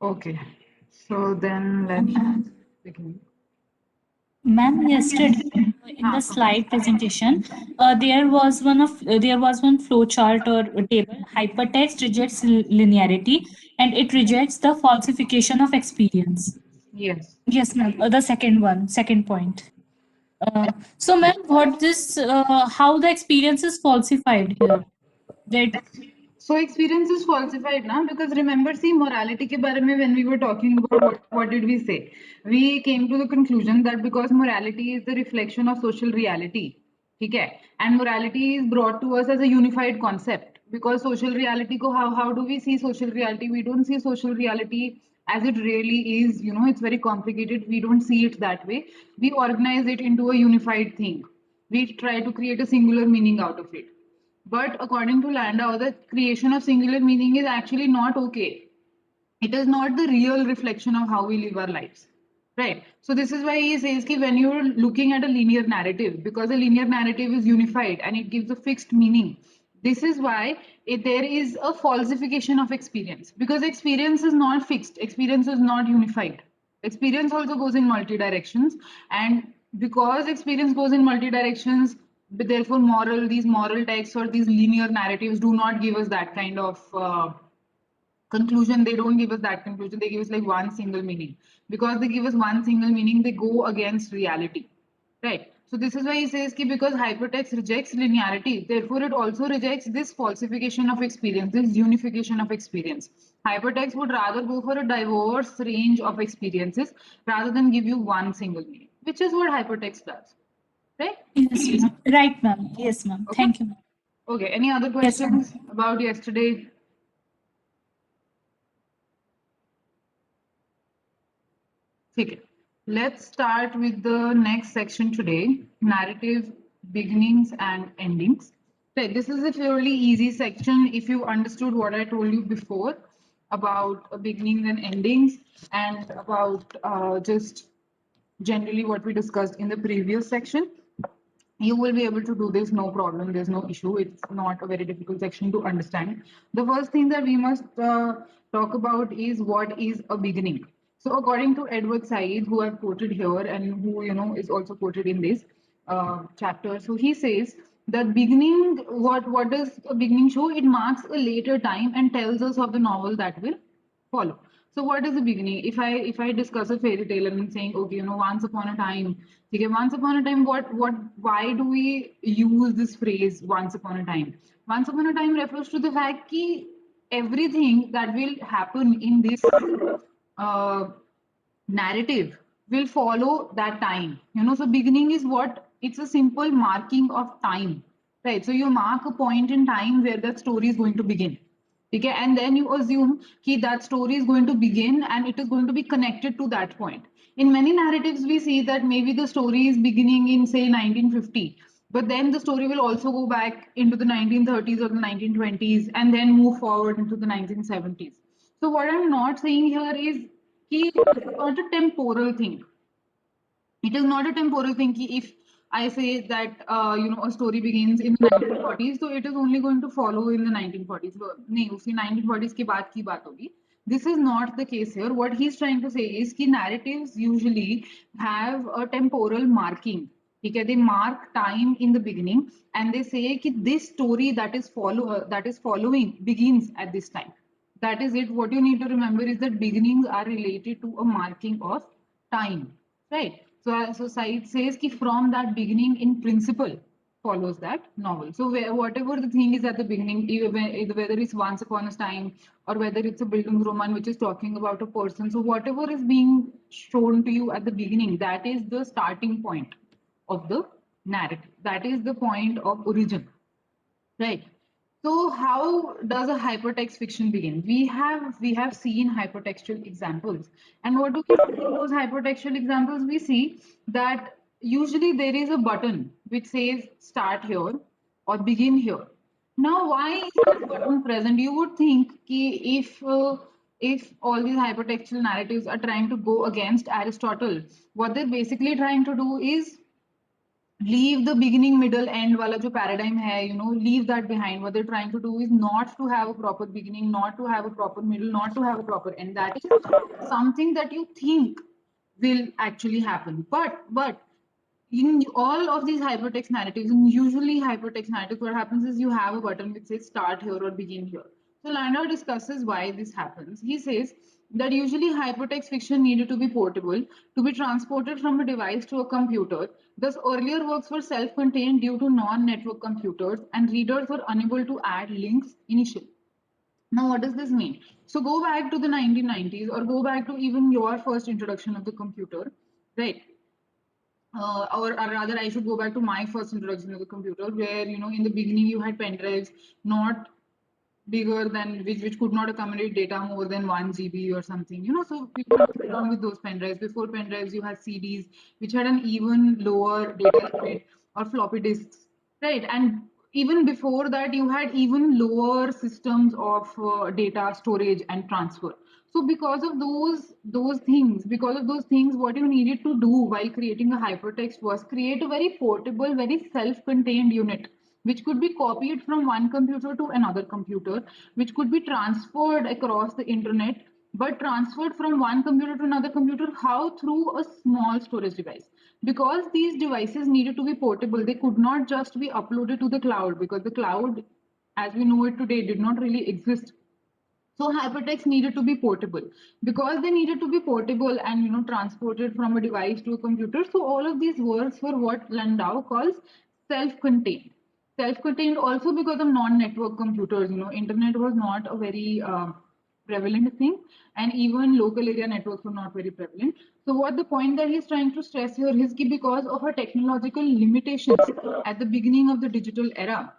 Okay, so then let's begin. Ma'am, yesterday in the slide presentation, there was one flow chart or table. Hypertext rejects linearity, and it rejects the falsification of experience. Yes. Yes, ma'am. The second one, second point. So, ma'am, how the experience is falsified here? That So experience is falsified now because remember, see, morality ke bare mein when we were talking about what did we say? We came to the conclusion that because morality is the reflection of social reality, okay, and morality is brought to us as a unified concept because social reality ko how do we see social reality? We don't see social reality as it really is. You know, it's very complicated. We don't see it that way. We organize it into a unified thing. We try to create a singular meaning out of it. But according to Landau, the creation of singular meaning is actually not okay. It is not the real reflection of how we live our lives. Right. So this is why he says that when you're looking at a linear narrative, because a linear narrative is unified and it gives a fixed meaning, this is why there is a falsification of experience because experience is not fixed, experience is not unified. Experience also goes in multi directions, and because experience goes in multi directions, therefore these moral texts or these linear narratives do not give us that kind of conclusion. They don't give us that conclusion. They give us like one single meaning. Because they give us one single meaning, they go against reality. Right. So this is why he says that because hypertext rejects linearity, therefore it also rejects this falsification of experience, this unification of experience. Hypertext would rather go for a diverse range of experiences rather than give you one single meaning, which is what hypertext does. Right? yes, ma'am. Right, ma'am. Yes, ma'am. Okay. Thank you, ma'am. Okay. Any other Yes, ma'am. questions about yesterday? Okay. Let's start with the next section today, narrative beginnings and endings. Okay, this is a fairly easy section if you understood what I told you before about beginnings and endings and about just generally what we discussed in the previous section. You will be able to do this, no problem. There's no issue. It's not a very difficult section to understand. The first thing that we must talk about is what is a beginning. So, according to Edward Said, who I've quoted here and who is also quoted in this chapter, so he says that beginning. What does a beginning show? It marks a later time and tells us of the novel that will follow. So what is the beginning? If I discuss a fairy tale and I'm saying, okay, once upon a time, okay, once upon a time, why do we use this phrase once upon a time? Once upon a time refers to the fact that everything that will happen in this uh, narrative will follow that time. So beginning is what? It's a simple marking of time, right? So you mark a point in time where that story is going to begin. Okay, and then you assume that story is going to begin and it is going to be connected to that point. In many narratives, we see that maybe the story is beginning in say 1950, but then the story will also go back into the 1930s or the 1920s and then move forward into the 1970s. So what I'm not saying here is it's not a temporal thing. It is not a temporal thing if I say that a story begins in the 1940s, so it is only going to follow in the 1940s. नहीं, उसी 1940s के बाद की बात होगी. This is not the case here. What he's trying to say is that narratives usually have a temporal marking. Okay, they mark time in the beginning and they say that this story that is following begins at this time. That is it. What you need to remember is that beginnings are related to a marking of time, right? So Said says that from that beginning, in principle, follows that novel. So whatever the thing is at the beginning, whether it's Once Upon a Time or whether it's a Bildungsroman which is talking about a person, so whatever is being shown to you at the beginning, that is the starting point of the narrative. That is the point of origin, right? So how does a hypertext fiction begin? We have seen hypertextual examples, and what do we see in those hypertextual examples? We see that usually there is a button which says start here or begin here. Now, why is this button present? You would think if if all these hypertextual narratives are trying to go against Aristotle, what they're basically trying to do is leave the beginning middle end wala jo paradigm hai, leave that behind. What they're trying to do is not to have a proper beginning, not to have a proper middle, not to have a proper end. That is something that you think will actually happen, but in all of these hypertext narratives, and usually hypertext narratives, what happens is you have a button which says start here or begin here. So Landau discusses why this happens. He says that usually hypertext fiction needed to be portable, to be transported from a device to a computer. Thus, earlier works were self-contained due to non-network computers, and readers were unable to add links initially. Now, what does this mean? So, go back to the 1990s, or go back to even your first introduction of the computer, right? Or rather, I should go back to my first introduction to the computer, where in the beginning you had pen drives, not bigger than which could not accommodate data more than 1 GB or something. So people went on with those pen drives. Before pen drives, you had CDs, which had an even lower data speed, or floppy disks, right? And even before that, you had even lower systems of data storage and transfer. So because of those things, what you needed to do while creating a hypertext was create a very portable, very self-contained unit, which could be copied from one computer to another computer, which could be transferred across the internet, but transferred from one computer to another computer, how? Through a small storage device. Because these devices needed to be portable, they could not just be uploaded to the cloud, because the cloud, as we know it today, did not really exist. So hypertext needed to be portable. Because they needed to be portable and transported from a device to a computer, so all of these works were what Landau calls self-contained. Self-contained also because of non-network computers. Internet was not a very prevalent thing, and even local area networks were not very prevalent. So what the point that he's trying to stress here is because of our technological limitations at the beginning of the digital era,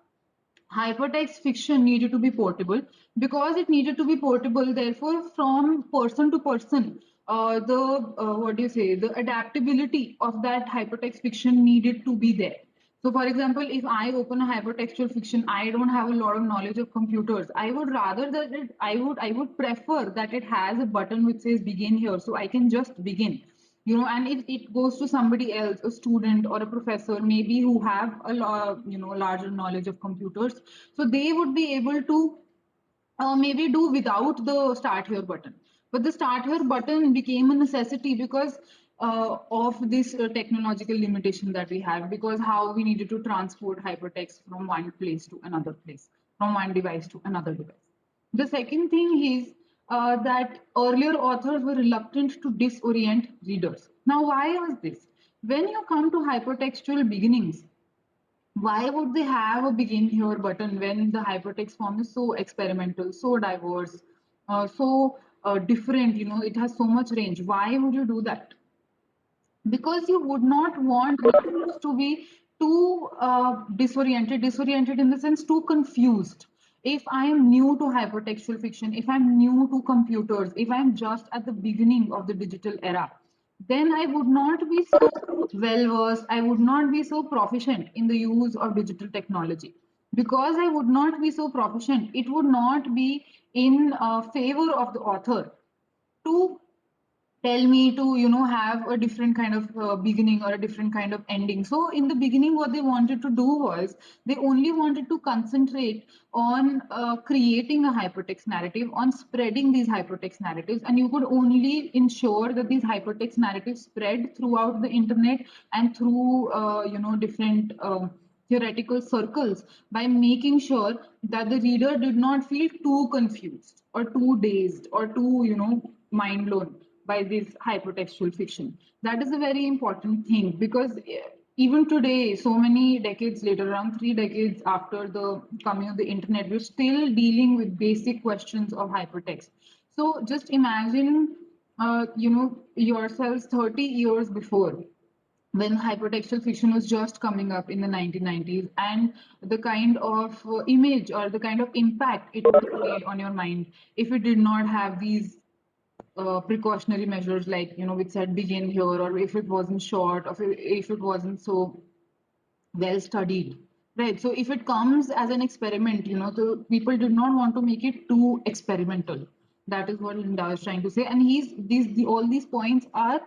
hypertext fiction needed to be portable. Because it needed to be portable, therefore from person to person, the what do you say, the adaptability of that hypertext fiction needed to be there. So for example, if I open a hypertextual fiction, I don't have a lot of knowledge of computers, I would rather that I would prefer that it has a button which says begin here, so I can just begin. And if it goes to somebody else, a student or a professor maybe, who have a larger knowledge of computers, so they would be able to maybe do without the start here button. But the start here button became a necessity because of this technological limitation that we have, because how we needed to transport hypertext from one place to another place, from one device to another device. The second thing is that earlier authors were reluctant to disorient readers. Now, why was this? When you come to hypertextual beginnings, why would they have a begin here button when the hypertext form is so experimental, so diverse, so different? It has so much range. Why would you do that? Because you would not want readers to be too disoriented in the sense too confused. If I am new to hypertextual fiction, if I'm new to computers, if I'm just at the beginning of the digital era, then I would not be so well versed, I would not be so proficient in the use of digital technology. Because I would not be so proficient, it would not be in favor of the author to tell me to have a different kind of beginning or a different kind of ending. So in the beginning, what they wanted to do was they only wanted to concentrate on creating a hypertext narrative, on spreading these hypertext narratives, and you could only ensure that these hypertext narratives spread throughout the internet and through different theoretical circles, by making sure that the reader did not feel too confused or too dazed or too mind blown by this hypertextual fiction. That is a very important thing, because even today, so many decades later, around 3 decades after the coming of the internet, we're still dealing with basic questions of hypertext. So just imagine yourselves 30 years before, when hypertextual fiction was just coming up in the 1990s, and the kind of image or the kind of impact it would create on your mind if it did not have these precautionary measures, like which said begin here, or if it wasn't short, or if it wasn't so well studied, right? So if it comes as an experiment, the people did not want to make it too experimental. That is what Linda is trying to say. And all these points are,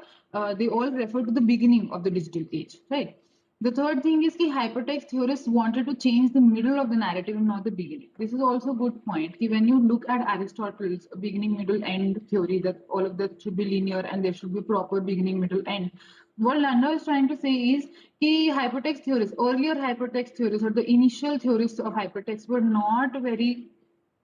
they all refer to the beginning of the digital age, right? The third thing is that hypertext theorists wanted to change the middle of the narrative and not the beginning. This is also a good point. When you look at Aristotle's beginning, middle, end theory, that all of that should be linear and there should be proper beginning, middle, end. What Landa is trying to say is hypertext theorists, earlier hypertext theorists or the initial theorists of hypertext were not very,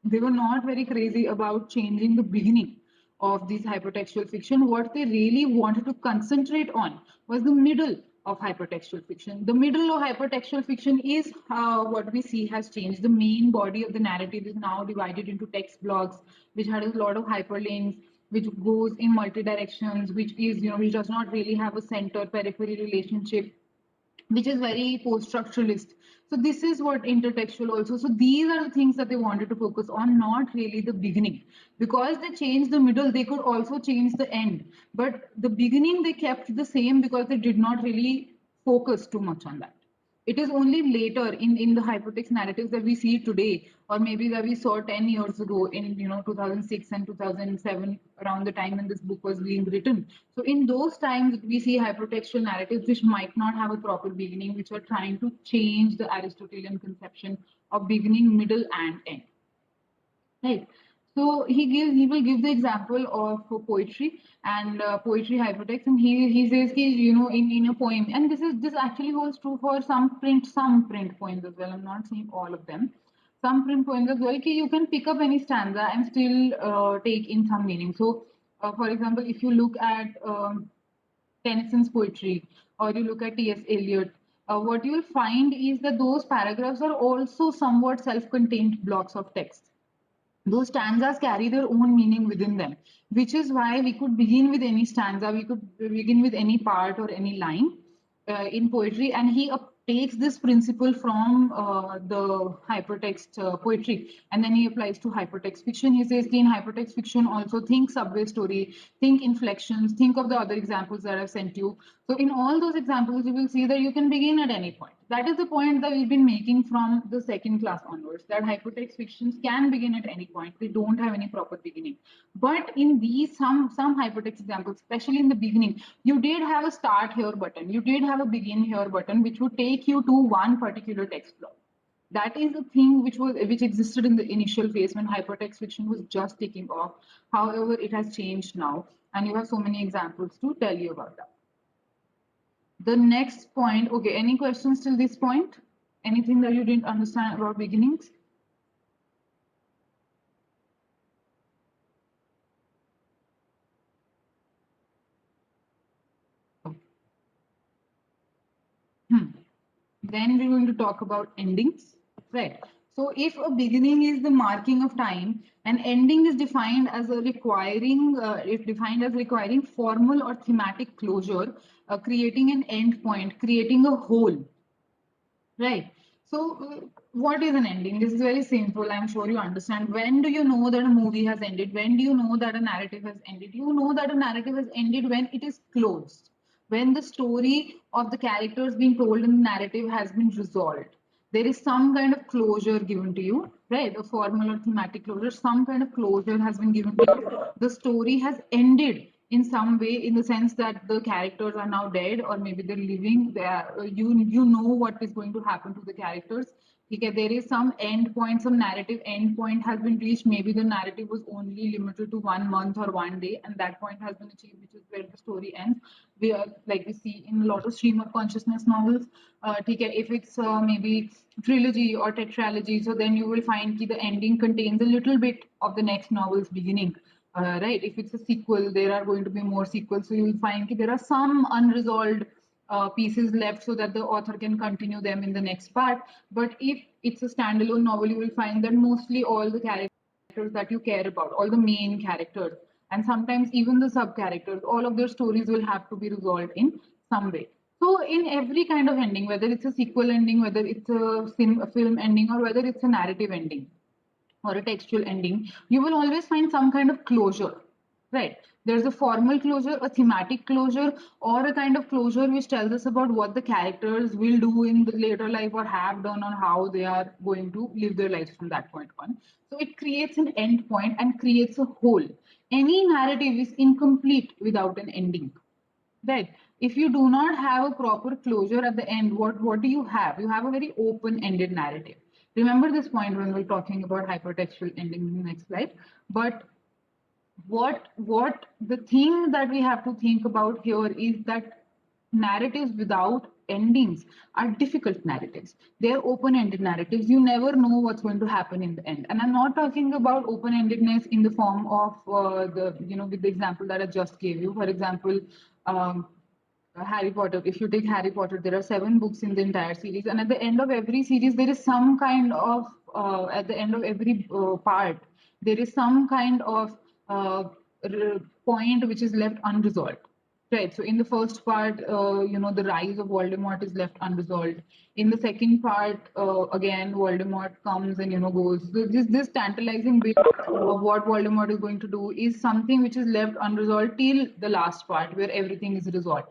they were not very crazy about changing the beginning of these hypertextual fiction. What they really wanted to concentrate on was the middle of hypertextual fiction. The middle of hypertextual fiction is what we see has changed. The main body of the narrative is now divided into text blocks, which had a lot of hyperlinks, which goes in multi directions, which is, which does not really have a center periphery relationship, which is very post-structuralist. So this is what intertextual also. So these are the things that they wanted to focus on, not really the beginning. Because they changed the middle, they could also change the end. But the beginning they kept the same because they did not really focus too much on that. It is only later in the hypertext narratives that we see today, or maybe that we saw 10 years ago in 2006 and 2007, around the time when this book was being written. So in those times, we see hypertextual narratives which might not have a proper beginning, which are trying to change the Aristotelian conception of beginning, middle, and end. Right. So he will give the example of poetry and poetry hypertext, and he says in a poem, and this actually holds true for some print poems as well. I'm not saying all of them. Some print poems as well. You can pick up any stanza and still take in some meaning. So, for example, if you look at Tennyson's poetry, or you look at T.S. Eliot, what you'll find is that those paragraphs are also somewhat self-contained blocks of text. Those stanzas carry their own meaning within them, which is why we could begin with any stanza, we could begin with any part or any line in poetry, and he takes this principle from the hypertext poetry, and then he applies to hypertext fiction. He says in hypertext fiction also think subway story, think inflections, think of the other examples that I've sent you. So in all those examples, you will see that you can begin at any point. That is the point that we've been making from the second class onwards, that hypertext fictions can begin at any point. They don't have any proper beginning. But in these some hypertext examples, especially in the beginning, you did have a start here button, you did have a begin here button, which would take you to one particular text block. That is the thing which existed in the initial phase when hypertext fiction was just taking off. However, it has changed now, and you have so many examples to tell you about that. The next point, okay, any questions till this point? Anything that you didn't understand about beginnings? Then we're going to talk about endings, right? So if a beginning is the marking of time, an ending is defined as a requiring, if defined as requiring formal or thematic closure, creating an end point, creating a whole. Right. So, what is an ending? This is very simple. I'm sure you understand. When do you know that a movie has ended? When do you know that a narrative has ended? You know that a narrative has ended when it is closed, when the story of the characters being told in the narrative has been resolved. There is some kind of closure given to you, right? A formal or thematic closure, some kind of closure has been given to you. The story has ended in some way, in the sense that the characters are now dead, or maybe they're living. They are, you know what is going to happen to the characters. Okay, there is some end point, some narrative end point has been reached. Maybe the narrative was only limited to 1 month or one day, and that point has been achieved, which is where the story ends. We are, like we see in a lot of stream of consciousness novels. Okay, if it's maybe trilogy or tetralogy, so then you will find that the ending contains a little bit of the next novel's beginning. Right, if it's a sequel, there are going to be more sequels, so you will find that there are some unresolved pieces left so that the author can continue them in the next part. But if it's a standalone novel, you will find that mostly all the characters that you care about, all the main characters, and sometimes even the sub characters, all of their stories will have to be resolved in some way. So in every kind of ending, whether it's a sequel ending, whether it's a film ending, or whether it's a narrative ending or a textual ending, you will always find some kind of closure, right? There's a formal closure, a thematic closure, or a kind of closure which tells us about what the characters will do in the later life or have done, or how they are going to live their lives from that point on. So it creates an end point and creates a whole. Any narrative is incomplete without an ending. Right. If you do not have a proper closure at the end, what do you have? You have a very open-ended narrative. Remember this point when we're talking about hypertextual ending in the next slide. But what the thing that we have to think about here is that narratives without endings are difficult narratives. They're open-ended narratives. You never know what's going to happen in the end. And I'm not talking about open-endedness in the form of the, with the example that I just gave you. For example, um, Harry Potter. If you take Harry Potter, there are 7 books in the entire series, and at the end of every series, there is some kind of at the end of every part, there is some kind of point which is left unresolved. Right. So in the first part, the rise of Voldemort is left unresolved. In the second part, again, Voldemort comes and goes. So this tantalizing bit of what Voldemort is going to do is something which is left unresolved till the last part, where everything is resolved.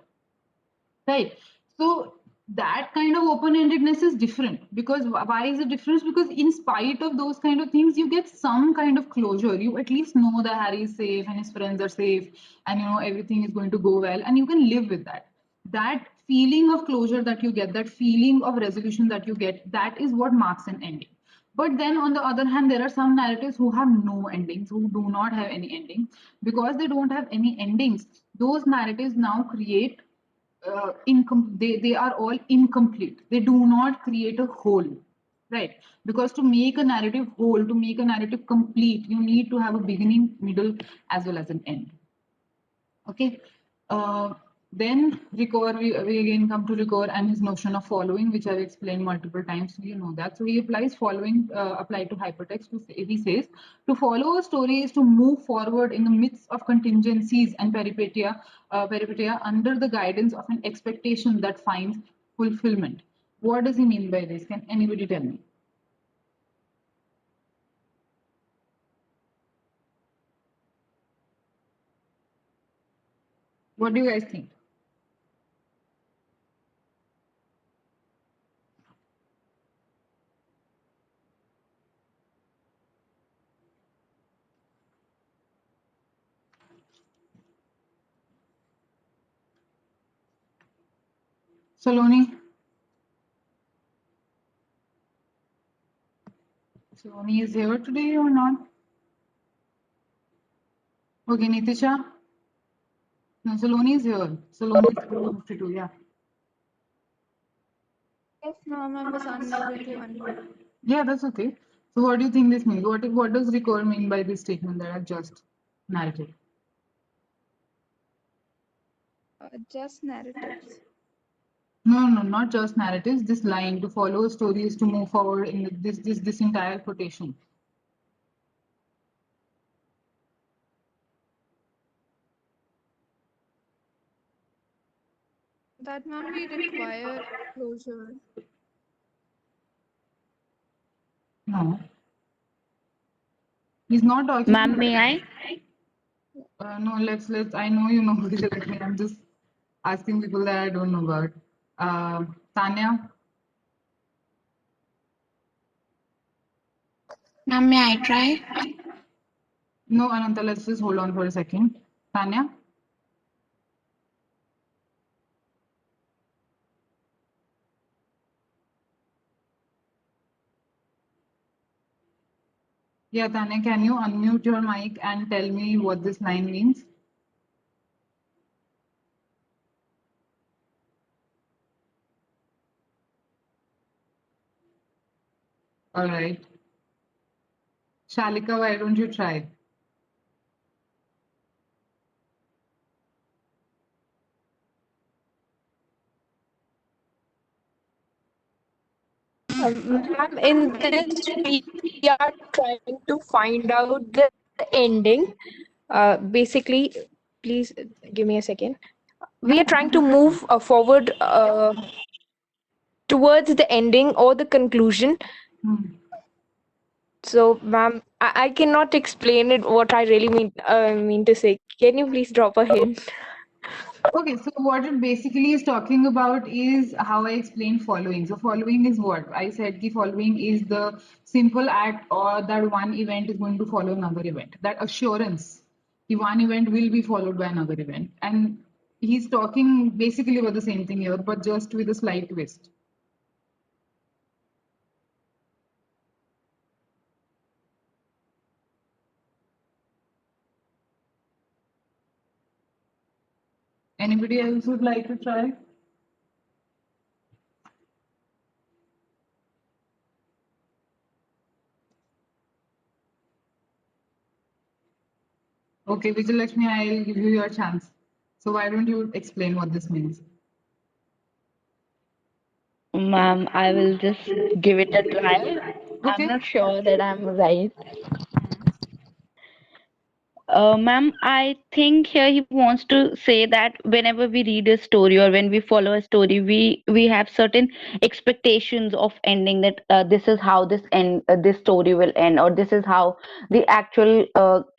Right. So that kind of open-endedness is different, because why is it different? Because in spite of those kind of things, you get some kind of closure. You at least know that Harry is safe and his friends are safe, and everything is going to go well, and you can live with that. That feeling of closure that you get, that feeling of resolution that you get, that is what marks an ending. But then on the other hand, there are some narratives who have no endings, who do not have any endings. Because they don't have any endings, those narratives now create they are all incomplete. They do not create a whole, right? Because to make a narrative whole, to make a narrative complete, you need to have a beginning, middle, as well as an end. Okay. Then Ricoeur, we again come to Ricoeur and his notion of following, which I've explained multiple times, so you know that. So he applies following applied to hypertext. He says, to follow a story is to move forward in the midst of contingencies and peripetia under the guidance of an expectation that finds fulfillment. What does he mean by this? Can anybody tell me? What do you guys think? Saloni? Saloni is here today or not? Okay, Nitisha? No, Saloni is here. Saloni is 52, yeah. Yes, ma'am, I was unable to unmute. Yeah, that's okay. So what do you think this means? What does Ricoeur mean by this statement that I've just narrated? Just narratives. No, no, not just narratives. This line, to follow a story is to move forward in this entire quotation. That, ma'am, we require closure. No. He's not talking. Ma'am, may I? No, let's. I know you know better than me. I'm just asking people that I don't know about. Tanya. Ma'am, may I try? No, Ananta. Let's just hold on for a second. Tanya. Yeah, Tanya, can you unmute your mic and tell me what this line means? All right. Shalika, why don't you try? Ma'am, in this we are trying to find out the ending. Basically, please give me a second. We are trying to move forward towards the ending or the conclusion. Hmm. So, ma'am, I cannot explain it what I really mean to say. Can you please drop a hint? Okay, so what it basically is talking about is how I explained following. So following is what? I said the following is the simple act or that one event is going to follow another event. That assurance, the one event will be followed by another event. And he's talking basically about the same thing here, but just with a slight twist. Anybody else would like to try? Okay, Vijayalakshmi, I'll give you your chance. So why don't you explain what this means? Ma'am, I will just give it a try. I'm Okay. not sure that I'm right. Ma'am, I think here he wants to say that whenever we read a story or when we follow a story, we have certain expectations of ending that this is how this story will end, or this is how the actual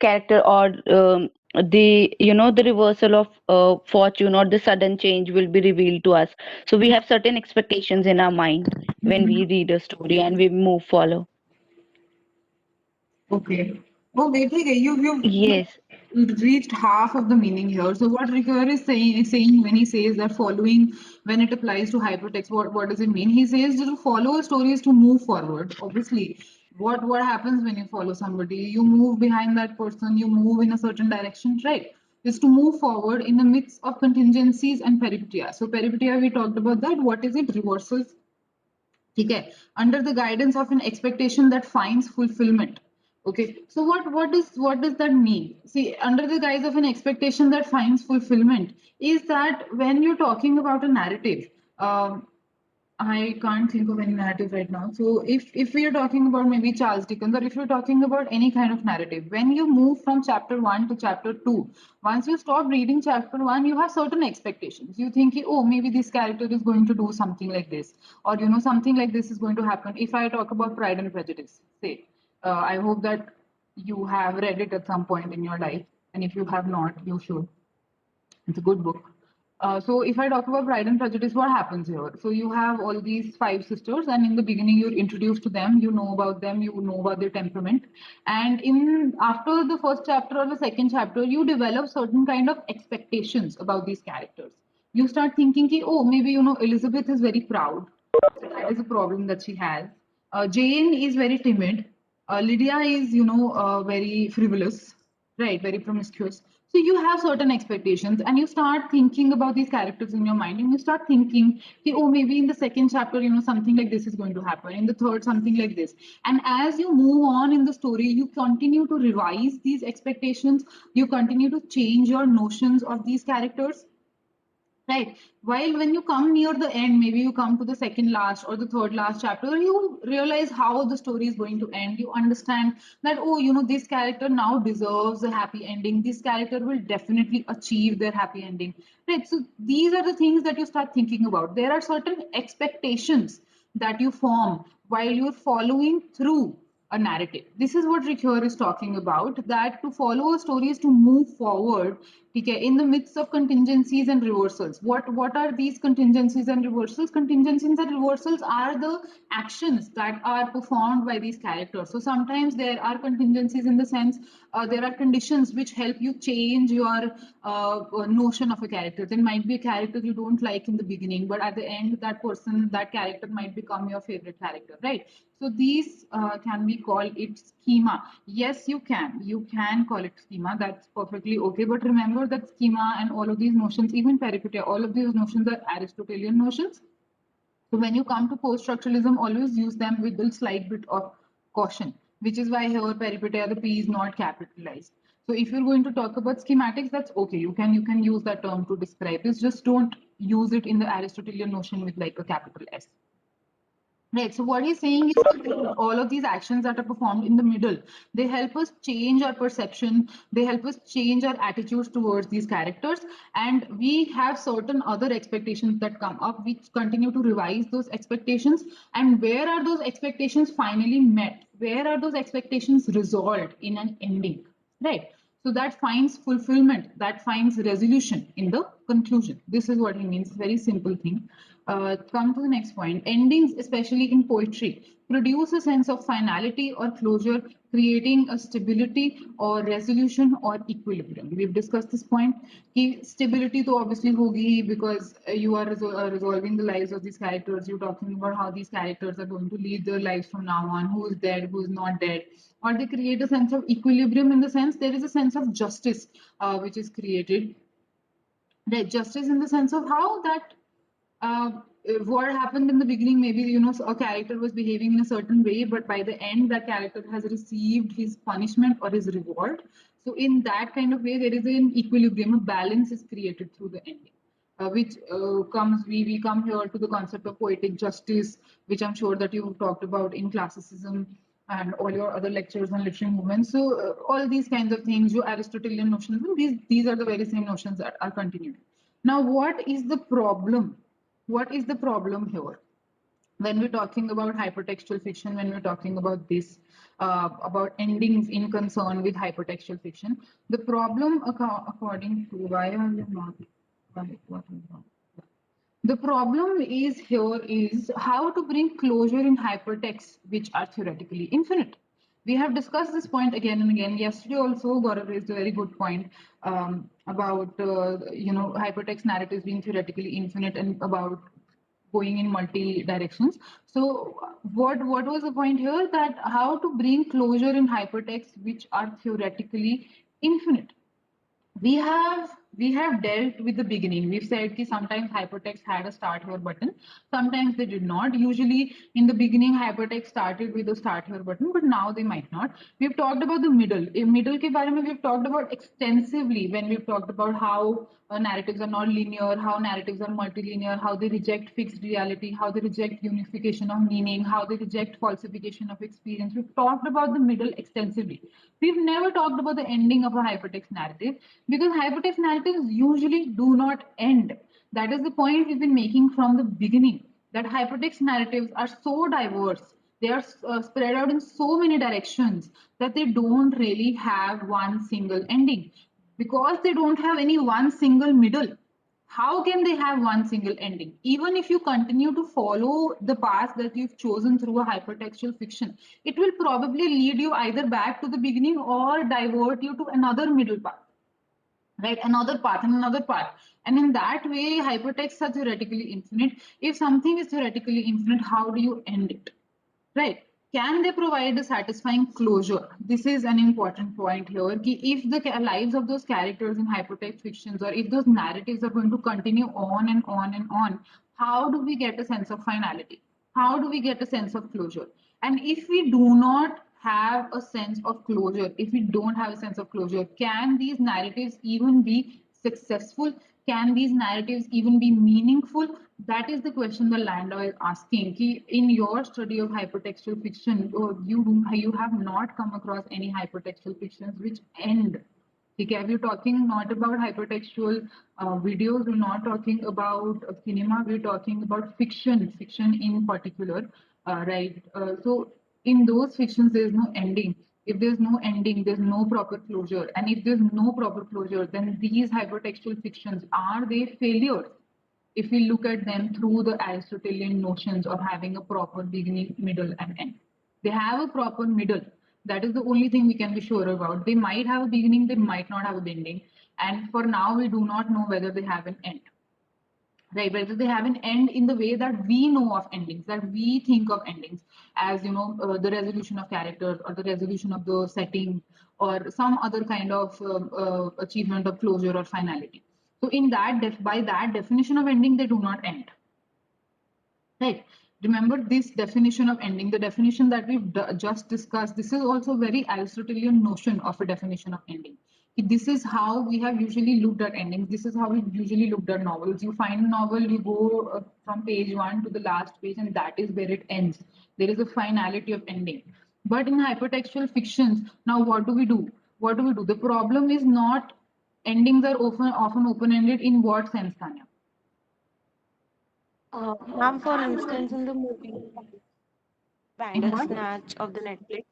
character or the the reversal of fortune or the sudden change will be revealed to us. So we have certain expectations in our mind when we read a story and we move follow. Okay. Oh, wait, okay. Yes. You've reached half of the meaning here. So what Ricoeur is saying when he says that following, when it applies to hypertext, what does it mean? He says to follow a story is to move forward. Obviously, what happens when you follow somebody? You move behind that person. You move in a certain direction, right? Is to move forward in the midst of contingencies and peripeteia. So peripeteia, we talked about that. What is it? Reversals. Okay, under the guidance of an expectation that finds fulfillment. Okay, so what does that mean? See, under the guise of an expectation that finds fulfillment is that when you're talking about a narrative, I can't think of any narrative right now. So if we are talking about maybe Charles Dickens, or if you're talking about any kind of narrative, when you move from chapter one to chapter two, once you stop reading chapter one, you have certain expectations. You think, oh, maybe this character is going to do something like this, or something like this is going to happen. If I talk about Pride and Prejudice, say, I hope that you have read it at some point in your life, and if you have not, you should. It's a good book. So if I talk about Pride and Prejudice, what happens here? So you have all these five sisters, and in the beginning you're introduced to them, you know about them, you know about their temperament, and in after the first chapter or the second chapter, you develop certain kind of expectations about these characters. You start thinking, ki, oh, maybe Elizabeth is very proud, so that is a problem that she has. Jane is very timid. Lydia is, very frivolous, right? Very promiscuous. So you have certain expectations, and you start thinking about these characters in your mind, and you start thinking, okay, oh, maybe in the second chapter, something like this is going to happen. In the third, something like this. And as you move on in the story, you continue to revise these expectations. You continue to change your notions of these characters. Right. While when you come near the end, maybe you come to the second last or the third last chapter, you realize how the story is going to end. You understand that, oh, this character now deserves a happy ending. This character will definitely achieve their happy ending. Right. So these are the things that you start thinking about. There are certain expectations that you form while you're following through a narrative. This is what Ricoeur is talking about, that to follow a story is to move forward, okay, in the midst of contingencies and reversals. What are these contingencies and reversals? Contingencies and reversals are the actions that are performed by these characters. So sometimes there are contingencies in the sense there are conditions which help you change your notion of a character. There might be a character you don't like in the beginning, but at the end, that character might become your favorite character, right? So these can be called it schema. Yes, you can. You can call it schema. That's perfectly okay. But remember that schema and all of these notions, even peripeteia, all of these notions are Aristotelian notions. So when you come to post-structuralism, always use them with a slight bit of caution, which is why here peripeteia, the P is not capitalized. So if you're going to talk about schematics, that's okay. You can use that term to describe this. Just don't use it in the Aristotelian notion with like a capital S. Right. So what he's saying is that all of these actions that are performed in the middle, they help us change our perception. They help us change our attitudes towards these characters. And we have certain other expectations that come up. We continue to revise those expectations. And where are those expectations finally met? Where are those expectations resolved in an ending? Right. So that finds fulfillment, that finds resolution in the conclusion. This is what he means. Very simple thing. Come to the next point. Endings, especially in poetry, produce a sense of finality or closure, creating a stability or resolution or equilibrium. We've discussed this point. Ki stability to obviously hogi because you are resolving the lives of these characters. You're talking about how these characters are going to lead their lives from now on, who is dead, who is not dead. Or they create a sense of equilibrium in the sense there is a sense of justice which is created. Right, justice in the sense of how that uh, what happened in the beginning, maybe a character was behaving in a certain way, but by the end that character has received his punishment or his reward. So in that kind of way there is an equilibrium, a balance is created through the ending, which comes we come here to the concept of poetic justice, which I'm sure that you've talked about in classicism and all your other lectures on literary movements. So all these kinds of things, your Aristotelian notions, and these are the very same notions that are continued. Now, what is the problem? What is the problem here? When we're talking about hypertextual fiction, when we're talking about this, about endings in concern with hypertextual fiction, the problem, according to why are you not, what is wrong? The problem is here is how to bring closure in hypertexts which are theoretically infinite. We have discussed this point again and again. Yesterday also, Gaurav raised a very good point about hypertext narratives being theoretically infinite and about going in multi directions. So what was the point here? That how to bring closure in hypertexts which are theoretically infinite. We have dealt with the beginning. We've said that sometimes hypertext had a start here button, sometimes they did not. Usually in the beginning hypertext started with a start here button, but now they might not. We've talked about the middle. In middle ke bare mein we've talked about extensively when we've talked about how narratives are not linear, how narratives are multilinear, how they reject fixed reality, how they reject unification of meaning, how they reject falsification of experience. We've talked about the middle extensively. We've never talked about the ending of a hypertext narrative because hypertext narratives usually do not end. That is the point we've been making from the beginning, that hypertext narratives are so diverse, they are spread out in so many directions that they don't really have one single ending. Because they don't have any one single middle, how can they have one single ending? Even if you continue to follow the path that you've chosen through a hypertextual fiction, it will probably lead you either back to the beginning or divert you to another middle path, right? Another path and another path. And in that way, hypertexts are theoretically infinite. If something is theoretically infinite, how do you end it? Right. Can they provide a satisfying closure? This is an important point here. If the lives of those characters in hypertext fictions or if those narratives are going to continue on and on and on, how do we get a sense of finality? How do we get a sense of closure? And if we do not have a sense of closure, if we don't have a sense of closure, can these narratives even be successful? Can these narratives even be meaningful? That is the question the Landau is asking. In your study of hypertextual fiction, you have not come across any hypertextual fictions which end. Okay, we're talking not about hypertextual videos, we're not talking about cinema, we're talking about fiction in particular, right? So in those fictions, there's no ending. If there's no ending, there's no proper closure. And if there's no proper closure, then these hypertextual fictions, are they failures? If we look at them through the Aristotelian notions of having a proper beginning, middle, and end. They have a proper middle. That is the only thing we can be sure about. They might have a beginning, they might not have a ending. And for now, we do not know whether they have an end. Right, whether they have an end in the way that we know of endings, that we think of endings as the resolution of characters or the resolution of the setting or some other kind of achievement of closure or finality. So in that by that definition of ending, they do not end. Right. Remember this definition of ending, the definition that we've just discussed. This is also a very Aristotelian notion of a definition of ending. This is how we have usually looked at endings. This is how we usually looked at novels. You find a novel, you go from page 1 to the last page, and that is where it ends. There is a finality of ending. But in hypertextual fictions, now what do we do? What do we do? The problem is not endings are often open-ended. In what sense, Tanya? Ma'am, for instance, in the movie In what? Bandersnatch of the Netflix,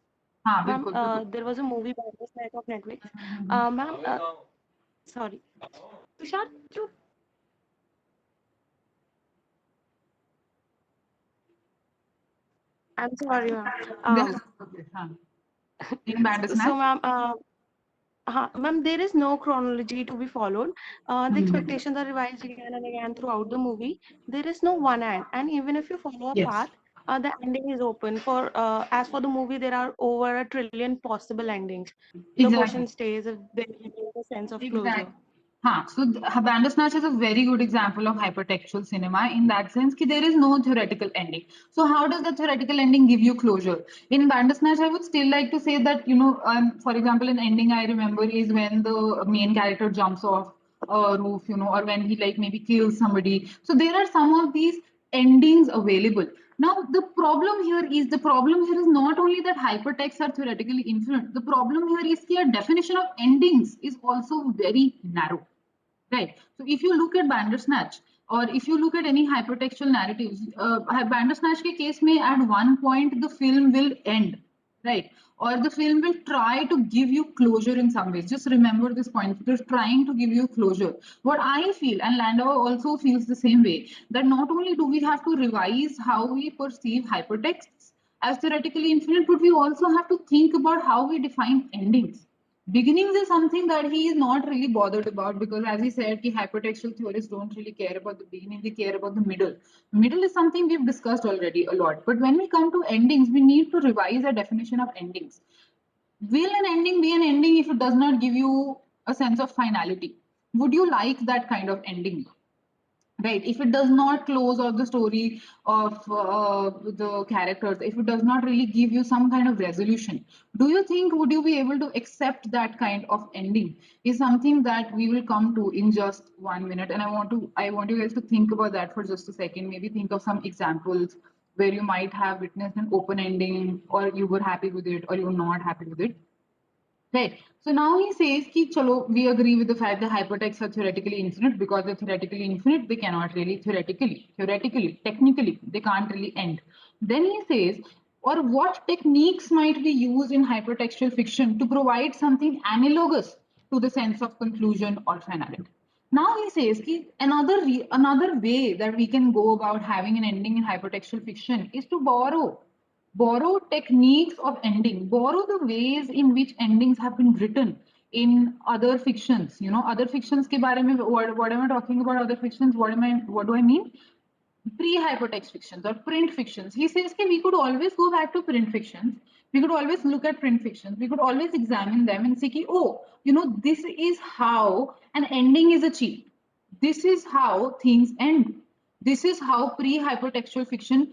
हाँ ma'am, बिल्कुल बिल्कुल there was a movie Bandersnatch of Netflix. Ma'am, sorry, Tushar, चुप. I'm sorry, ma'am. That's okay. हाँ. In So, Bandersnatch. ma'am, ma'am, there is no chronology to be followed. The expectations are revised again and again throughout the movie. There is no one end, and even if you follow a Yes. path, the ending is open. For as for the movie, there are over a trillion possible endings. The Exactly. question stays if there is a sense of closure. Exactly. So Bandersnatch is a very good example of hypertextual cinema in that sense that there is no theoretical ending. So how does the theoretical ending give you closure? In Bandersnatch, I would still like to say that, for example, an ending I remember is when the main character jumps off a roof, or when he like maybe kills somebody. So there are some of these endings available. Now, the problem here is not only that hypertexts are theoretically infinite. The problem here is that definition of endings is also very narrow. Right. So if you look at Bandersnatch or if you look at any hypertextual narratives, Bandersnatch के case में at one point the film will end, right? Or the film will try to give you closure in some ways. Just remember this point. They're trying to give you closure. What I feel, and Landau also feels the same way, that not only do we have to revise how we perceive hypertexts as theoretically infinite, but we also have to think about how we define endings. Beginnings is something that he is not really bothered about because, as he said, the hypertextual theorists don't really care about the beginning, they care about the middle. Middle is something we've discussed already a lot. But when we come to endings, we need to revise our definition of endings. Will an ending be an ending if it does not give you a sense of finality? Would you like that kind of ending? Right, if it does not close out the story of the characters, if it does not really give you some kind of resolution, do you think would you be able to accept that kind of ending is something that we will come to in just 1 minute. And I want you guys to think about that for just a second. Maybe think of some examples where you might have witnessed an open ending or you were happy with it or you were not happy with it. Right. So now he says ki chalo, we agree with the fact that hypertexts are theoretically infinite because they're theoretically infinite, they cannot really theoretically, technically, they can't really end. Then he says, or what techniques might be used in hypertextual fiction to provide something analogous to the sense of conclusion or finality. Now he says ki another way that we can go about having an ending in hypertextual fiction is to borrow techniques of ending, borrow the ways in which endings have been written in other fictions. Other fictions ke bare mein, what am I talking about? Other fictions, what do I mean? Pre-hypertext fictions or print fictions. He says that we could always go back to print fictions. We could always look at print fictions. We could always examine them and see, this is how an ending is achieved. This is how things end. This is how pre-hypertextual fiction,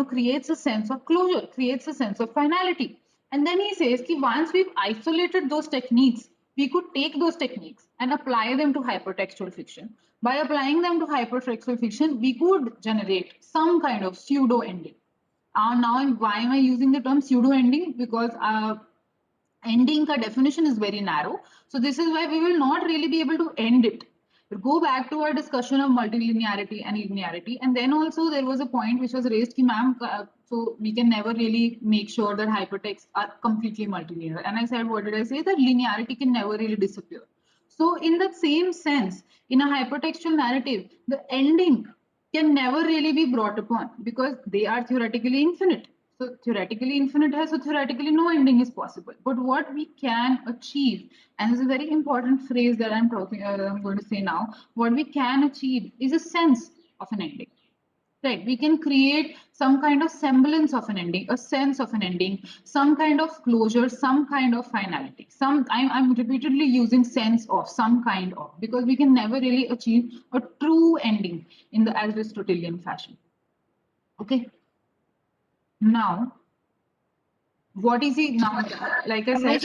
creates a sense of closure, creates a sense of finality. And then he says that once we've isolated those techniques, we could take those techniques and apply them to hypertextual fiction. By applying them to hypertextual fiction, we could generate some kind of pseudo ending. Now, why am I using the term pseudo ending? Because ending ka definition is very narrow. So this is why we will not really be able to end it. Go back to our discussion of multilinearity and linearity. And then also there was a point which was raised, ma'am, so we can never really make sure that hypertexts are completely multilinear. And I said, what did I say? That linearity can never really disappear. So in that same sense, in a hypertextual narrative, the ending can never really be brought upon because they are theoretically infinite. So theoretically infinite has, so theoretically no ending is possible. But what we can achieve, and this is a very important phrase that I'm going to say now, what we can achieve is a sense of an ending. Right, we can create some kind of semblance of an ending, a sense of an ending, some kind of closure, some kind of finality. I'm repeatedly using sense of, some kind of, because we can never really achieve a true ending in the Aristotelian fashion. Okay. Now, what is he now? Like I said,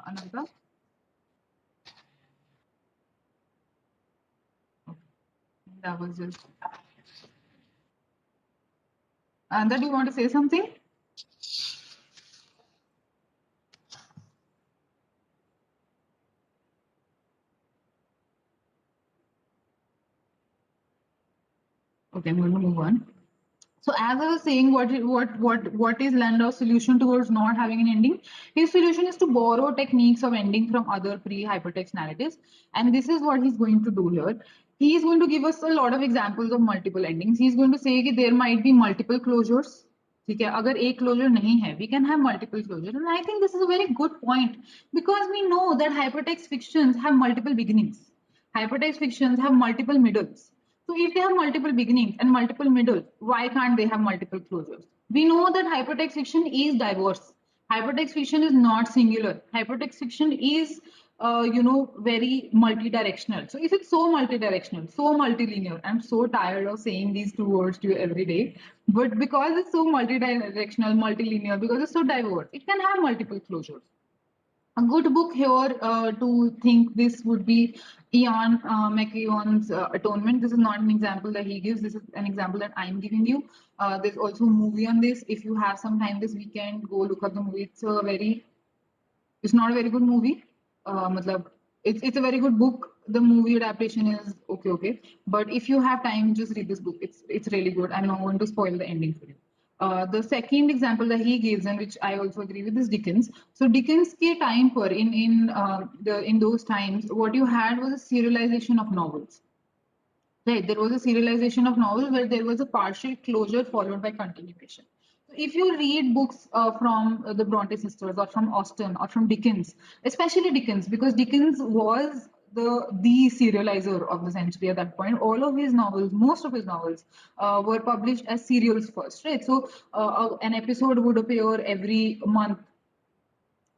Ananta? Okay. That was just. Ananta, do you want to say something? Okay, I'm going to move on. So as I was saying, what is Landau's solution towards not having an ending? His solution is to borrow techniques of ending from other pre-hypertext narratives, and this is what he's going to do here. He is going to give us a lot of examples of multiple endings. He's going to say that there might be multiple closures. ठीक है, अगर एक closure नहीं है, we can have multiple closures, and I think this is a very good point because we know that hypertext fictions have multiple beginnings. Hypertext fictions have multiple middles. So if they have multiple beginnings and multiple middles, why can't they have multiple closures? We know that hypertext fiction is diverse. Hypertext fiction is not singular. Hypertext fiction is, very multi-directional. So if it's so multi-directional, so multilinear, I'm so tired of saying these two words to you every day. But because it's so multi-directional, multilinear, because it's so diverse, it can have multiple closures. A good book here to think this would be Ian McEwan's Atonement. This is not an example that he gives. This is an example that I'm giving you. There's also a movie on this. If you have some time this weekend, go look up the movie. It's not a very good movie. Matlab, it's a very good book. The movie adaptation is okay. But if you have time, just read this book. It's really good. I'm not going to spoil the ending for you. The second example that he gives, and which I also agree with, is Dickens. So Dickens के time पर in those times, what you had was a serialization of novels. Right, there was a serialization of novels where there was a partial closure followed by continuation. So if you read books from the Bronte sisters or from Austen or from Dickens, especially Dickens, because Dickens was the serializer of the century at that point. All of his novels, most of his novels, were published as serials first, right? So an episode would appear every month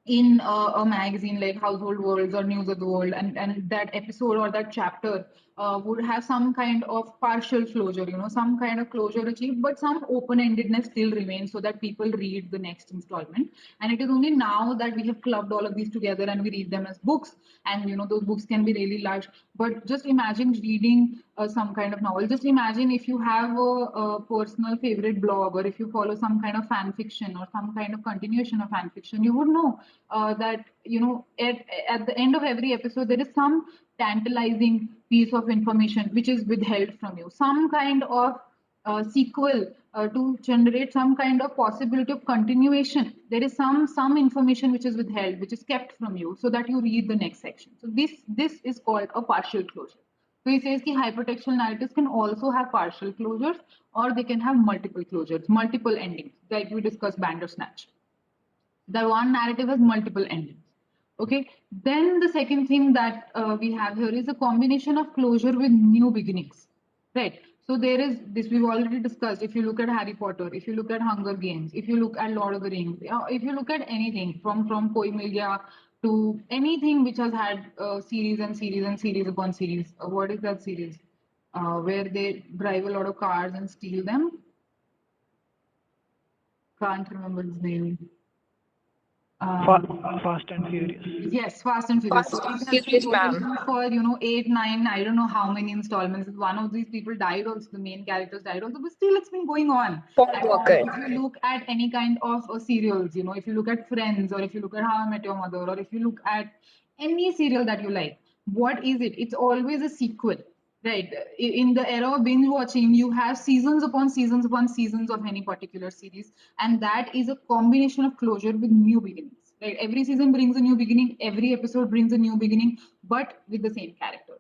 in a magazine like Household Words or News of the World, and that episode or that chapter would have some kind of partial closure, some kind of closure achieved, but some open-endedness still remains so that people read the next installment. And it is only now that we have clubbed all of these together and we read them as books, and those books can be really large. But just imagine reading some kind of novel. Just imagine if you have a personal favorite blog, or if you follow some kind of fan fiction or some kind of continuation of fan fiction, you would know that at the end of every episode there is some tantalizing piece of information which is withheld from you, some kind of sequel to generate some kind of possibility of continuation. There is some information which is withheld, which is kept from you, so that you read the next section. So this is called a partial closure. So he says that hypertextual narratives can also have partial closures, or they can have multiple closures, multiple endings, like we discussed Bandersnatch. The one narrative has multiple endings. Okay, then the second thing that we have here is a combination of closure with new beginnings, right? So there is this, we've already discussed. If you look at Harry Potter, if you look at Hunger Games, if you look at Lord of the Rings, if you look at anything from Koi Milya to anything which has had series and series and series upon series. What is that series? Where they drive a lot of cars and steal them. Can't remember his name. Fast and Furious. Yes, Fast and Furious. So Fast it and has been Furious, going ma'am. on for 8, 9, I don't know how many installments. One of these people died also. The main characters died also, but still it's been going on. Paul And Walker. if you look at any kind of serials, if you look at Friends, or if you look at How I Met Your Mother, or if you look at any serial that you like, what is it? It's always a sequel. Right. In the era of binge watching, you have seasons upon seasons upon seasons of any particular series, and that is a combination of closure with new beginnings. Right. Every season brings a new beginning, every episode brings a new beginning, but with the same characters.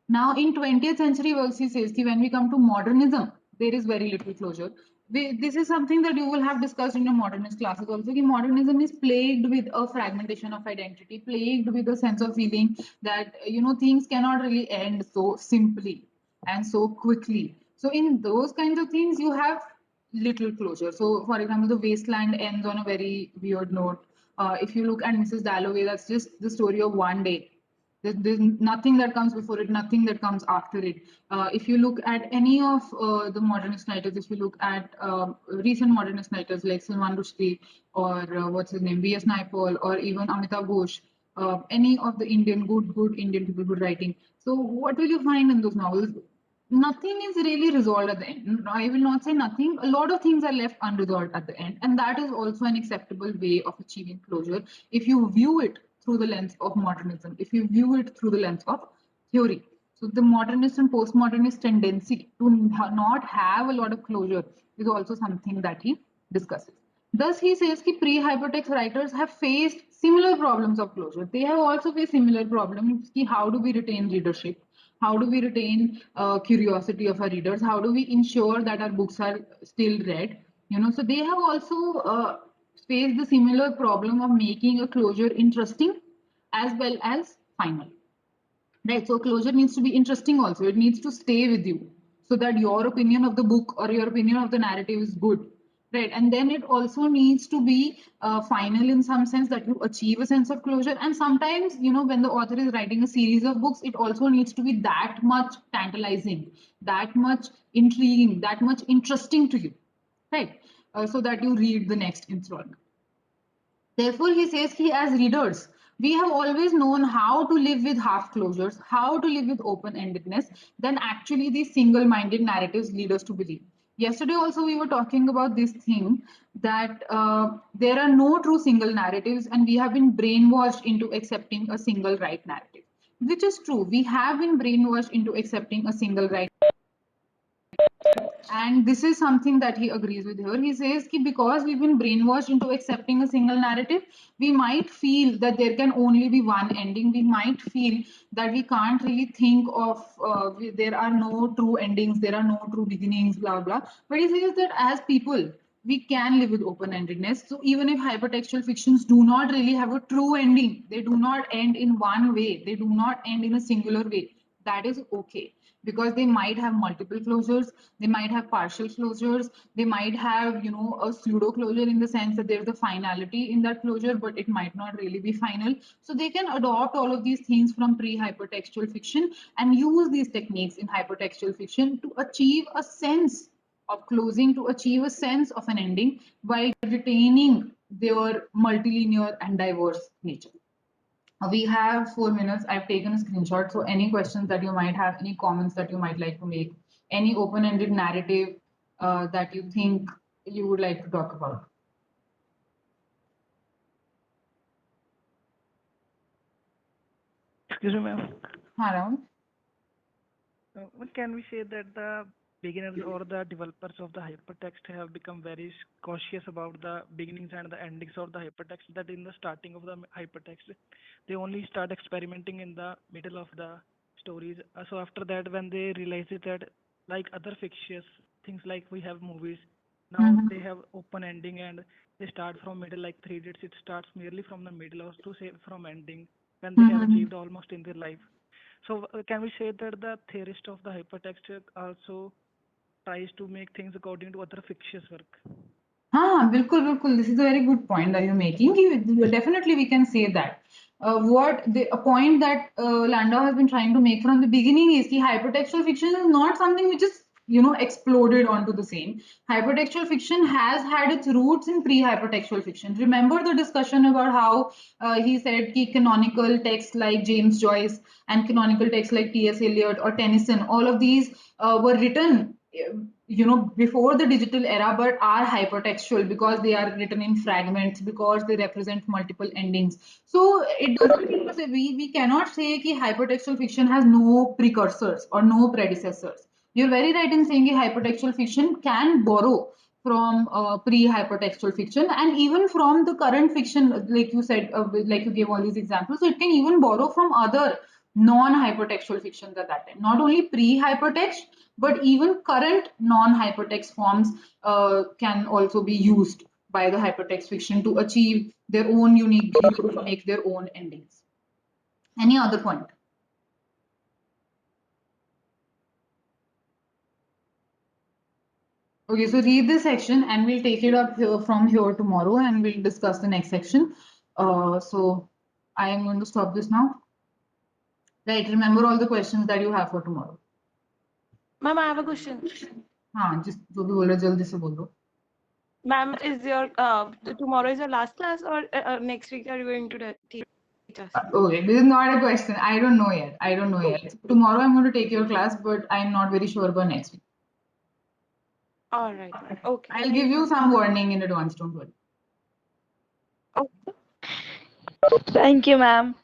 Now, in 20th century, Wolsey says that when we come to modernism, there is very little closure. This is something that you will have discussed in your modernist classes also. Modernism is plagued with a fragmentation of identity, plagued with a sense of feeling that things cannot really end so simply and so quickly. So in those kinds of things, you have little closure. So, for example, The Wasteland ends on a very weird note. If you look at Mrs. Dalloway, that's just the story of one day. There's nothing that comes before it, nothing that comes after it. If you look at any of the modernist writers, if you look at recent modernist writers like Salman Rushdie or what's his name, B.S. Naipaul, or even Amitabh Ghosh, any of the good Indian people who are writing. So what will you find in those novels? Nothing is really resolved at the end. I will not say nothing. A lot of things are left unresolved at the end, and that is also an acceptable way of achieving closure if you view it through the lens of modernism, if you view it through the lens of theory. So the modernist and postmodernist tendency to not have a lot of closure is also something that he discusses. Thus, he says that pre-hypertext writers have faced similar problems of closure. They have also faced similar problems. How do we retain readership? How do we retain curiosity of our readers? How do we ensure that our books are still read? So they have also faced the similar problem of making a closure interesting as well as final. Right. So closure needs to be interesting also. It needs to stay with you so that your opinion of the book or your opinion of the narrative is good. Right. And then it also needs to be final in some sense, that you achieve a sense of closure. And sometimes, when the author is writing a series of books, it also needs to be that much tantalizing, that much intriguing, that much interesting to you. Right. So that you read the next installment. Therefore, he says as readers, we have always known how to live with half closures, how to live with open-endedness, then actually these single-minded narratives lead us to believe. Yesterday also we were talking about this thing that there are no true single narratives, and we have been brainwashed into accepting a single right narrative, which is true. We have been brainwashed into accepting a single right. And this is something that he agrees with her. He says that because we've been brainwashed into accepting a single narrative, we might feel that there can only be one ending. We might feel that we can't really think of, there are no true endings, there are no true beginnings, blah, blah. But he says that as people, we can live with open-endedness. So even if hypertextual fictions do not really have a true ending, they do not end in one way, they do not end in a singular way, that is okay, because they might have multiple closures, they might have partial closures, they might have a pseudo closure in the sense that there's a finality in that closure, but it might not really be final. So they can adopt all of these things from pre-hypertextual fiction and use these techniques in hypertextual fiction to achieve a sense of closing, to achieve a sense of an ending while retaining their multilinear and diverse nature. We have 4 minutes. I've taken a screenshot. So any questions that you might have, any comments that you might like to make, any open-ended narrative that you think you would like to talk about. Excuse me, ma'am. Around. Can we say that the beginners or the developers of the hypertext have become very cautious about the beginnings and the endings of the hypertext, that in the starting of the hypertext, they only start experimenting in the middle of the stories. So after that, when they realize it that like other fictitious things, like we have movies, now they have open ending and they start from middle, like Three Idiots, it starts merely from the middle or to say from ending when they have achieved almost in their life. So can we say that the theorist of the hypertext also tries to make things according to other fictitious work? Bilkul, bilkul. This is a very good point that you're making. Definitely, we can say that. A point that Landau has been trying to make from the beginning is that hypertextual fiction is not something which is exploded onto the scene. Hypertextual fiction has had its roots in pre-hypertextual fiction. Remember the discussion about how he said that canonical texts like James Joyce and canonical texts like T.S. Eliot or Tennyson, all of these were written before the digital era, but are hypertextual because they are written in fragments, because they represent multiple endings. So it doesn't mean to say we cannot say that hypertextual fiction has no precursors or no predecessors. You're very right in saying that hypertextual fiction can borrow from pre-hypertextual fiction and even from the current fiction, like you said, like you gave all these examples. So it can even borrow from other non-hypertextual fictions at that time. Not only pre-hypertext, but even current non-hypertext forms can also be used by the hypertext fiction to achieve their own unique beauty, to make their own endings. Any other point? Okay, so read this section and we'll take it up here from here tomorrow and we'll discuss the next section. So I am going to stop this now. Right. Remember all the questions that you have for tomorrow. Ma'am, I have a question. हाँ जिस जो भी बोल रहे हो जल्दी से बोल दो. Ma'am, is your tomorrow is your last class, or next week are you going to teach us? Okay, this is not a question. I don't know yet. I don't know yet. Tomorrow I'm going to take your class, but I'm not very sure about next week. All right, ma'am. Okay. I'll give you some warning in advance. Don't worry. Okay. Thank you, ma'am.